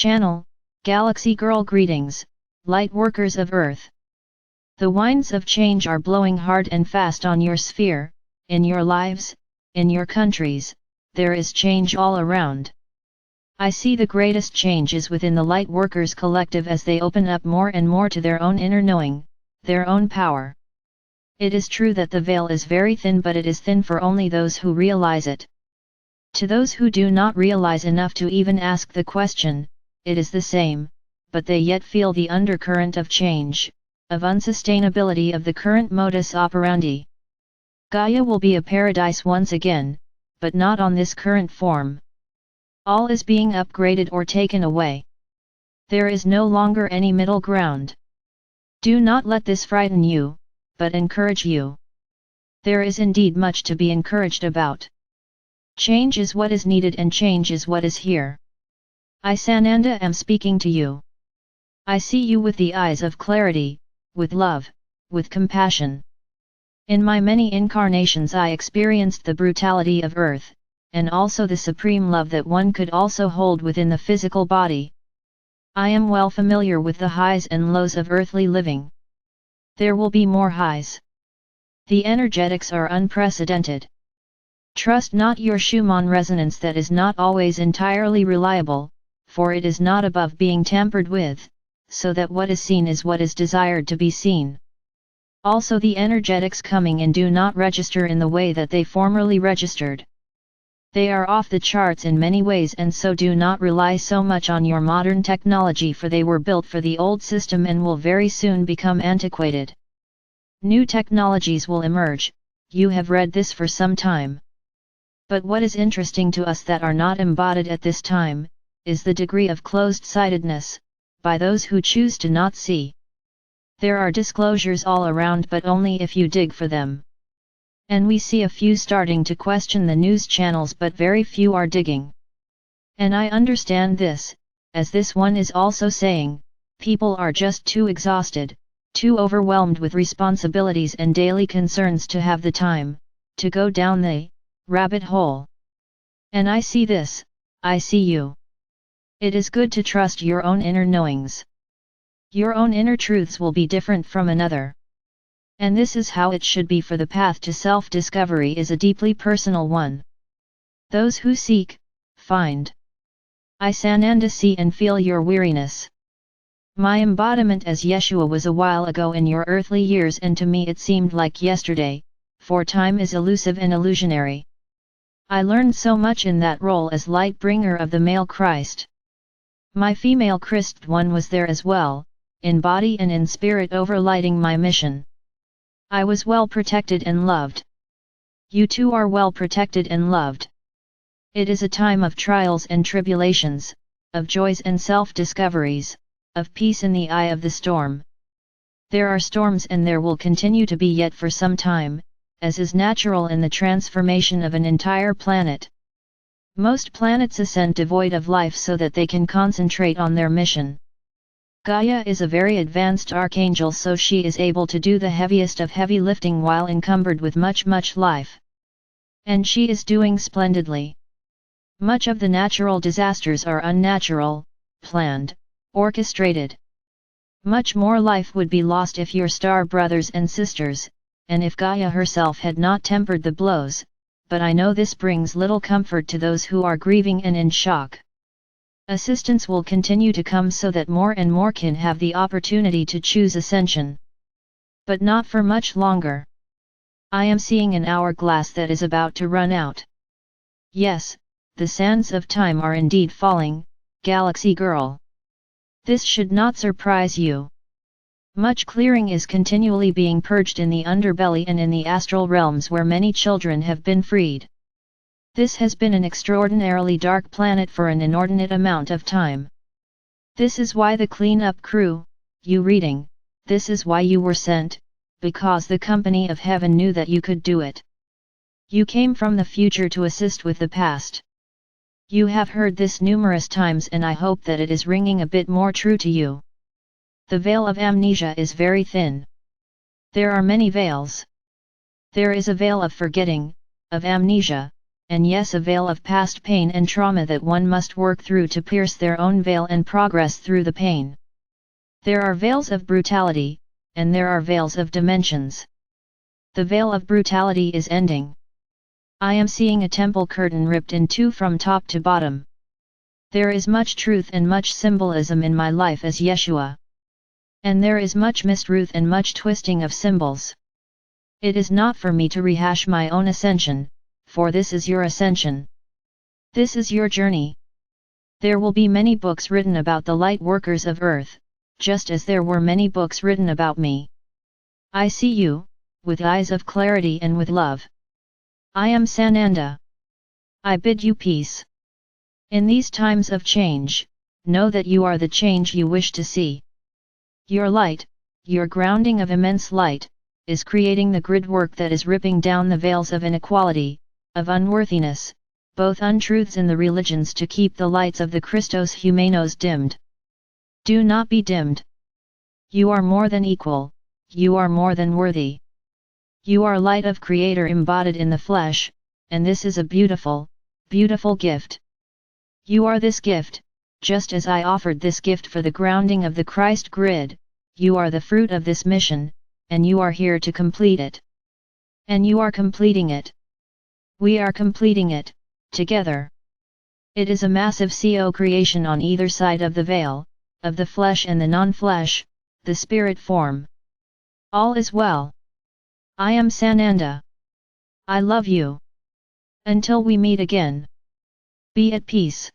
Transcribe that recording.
Channel, Galaxy Girl greetings, light workers of Earth. The winds of change are blowing hard and fast on your sphere, in your lives, in your countries, there is change all around. I see the greatest changes within the light workers collective as they open up more and more to their own inner knowing, their own power. It is true that the veil is very thin, but it is thin for only those who realize it. To those who do not realize enough to even ask the question, it is the same, but they yet feel the undercurrent of change, of unsustainability of the current modus operandi. Gaia will be a paradise once again, but not on this current form. All is being upgraded or taken away. There is no longer any middle ground. Do not let this frighten you, but encourage you. There is indeed much to be encouraged about. Change is what is needed and change is what is here. I Sananda am speaking to you. I see you with the eyes of clarity, with love, with compassion. In my many incarnations I experienced the brutality of Earth, and also the supreme love that one could also hold within the physical body. I am well familiar with the highs and lows of earthly living. There will be more highs. The energetics are unprecedented. Trust not your Schumann resonance that is not always entirely reliable, for it is not above being tampered with, so that what is seen is what is desired to be seen. Also the energetics coming in do not register in the way that they formerly registered. They are off the charts in many ways, and so do not rely so much on your modern technology, for they were built for the old system and will very soon become antiquated. New technologies will emerge, you have read this for some time. But what is interesting to us that are not embodied at this time, is the degree of closed-sightedness, by those who choose to not see. There are disclosures all around, but only if you dig for them. And we see a few starting to question the news channels, but very few are digging. And I understand this, as this one is also saying, people are just too exhausted, too overwhelmed with responsibilities and daily concerns to have the time, to go down the rabbit hole. And I see this, I see you. It is good to trust your own inner knowings. Your own inner truths will be different from another. And this is how it should be, for the path to self-discovery is a deeply personal one. Those who seek, find. I Sananda see and feel your weariness. My embodiment as Yeshua was a while ago in your earthly years, and to me it seemed like yesterday, for time is elusive and illusionary. I learned so much in that role as light bringer of the male Christ. My female Christ one was there as well, in body and in spirit, overlighting my mission. I was well protected and loved. You too are well protected and loved. It is a time of trials and tribulations, of joys and self-discoveries, of peace in the eye of the storm. There are storms, and there will continue to be yet for some time, as is natural in the transformation of an entire planet. Most planets ascend devoid of life so that they can concentrate on their mission. Gaia is a very advanced archangel, so she is able to do the heaviest of heavy lifting while encumbered with much life. And she is doing splendidly. Much of the natural disasters are unnatural, planned, orchestrated. Much more life would be lost if your star brothers and sisters, and if Gaia herself had not tempered the blows, but I know this brings little comfort to those who are grieving and in shock. Assistance will continue to come so that more and more can have the opportunity to choose ascension. But not for much longer. I am seeing an hourglass that is about to run out. Yes, the sands of time are indeed falling, Galaxy Girl. This should not surprise you. Much clearing is continually being purged in the underbelly and in the astral realms where many children have been freed. This has been an extraordinarily dark planet for an inordinate amount of time. This is why the clean-up crew, you reading, this is why you were sent, because the company of heaven knew that you could do it. You came from the future to assist with the past. You have heard this numerous times, and I hope that it is ringing a bit more true to you. The veil of amnesia is very thin. There are many veils. There is a veil of forgetting, of amnesia, and yes, a veil of past pain and trauma that one must work through to pierce their own veil and progress through the pain. There are veils of brutality, and there are veils of dimensions. The veil of brutality is ending. I am seeing a temple curtain ripped in two from top to bottom. There is much truth and much symbolism in my life as Yeshua. And there is much mistruth and much twisting of symbols. It is not for me to rehash my own ascension, for this is your ascension. This is your journey. There will be many books written about the light workers of earth, just as there were many books written about me. I see you, with eyes of clarity and with love. I am Sananda. I bid you peace. In these times of change, know that you are the change you wish to see. Your light, your grounding of immense light, is creating the grid work that is ripping down the veils of inequality, of unworthiness, both untruths in the religions to keep the lights of the Christos Humanos dimmed. Do not be dimmed. You are more than equal, you are more than worthy. You are light of Creator embodied in the flesh, and this is a beautiful, beautiful gift. You are this gift, just as I offered this gift for the grounding of the Christ grid, you are the fruit of this mission, and you are here to complete it. And you are completing it. We are completing it, together. It is a massive co-creation on either side of the veil, of the flesh and the non-flesh, the spirit form. All is well. I am Sananda. I love you. Until we meet again. Be at peace.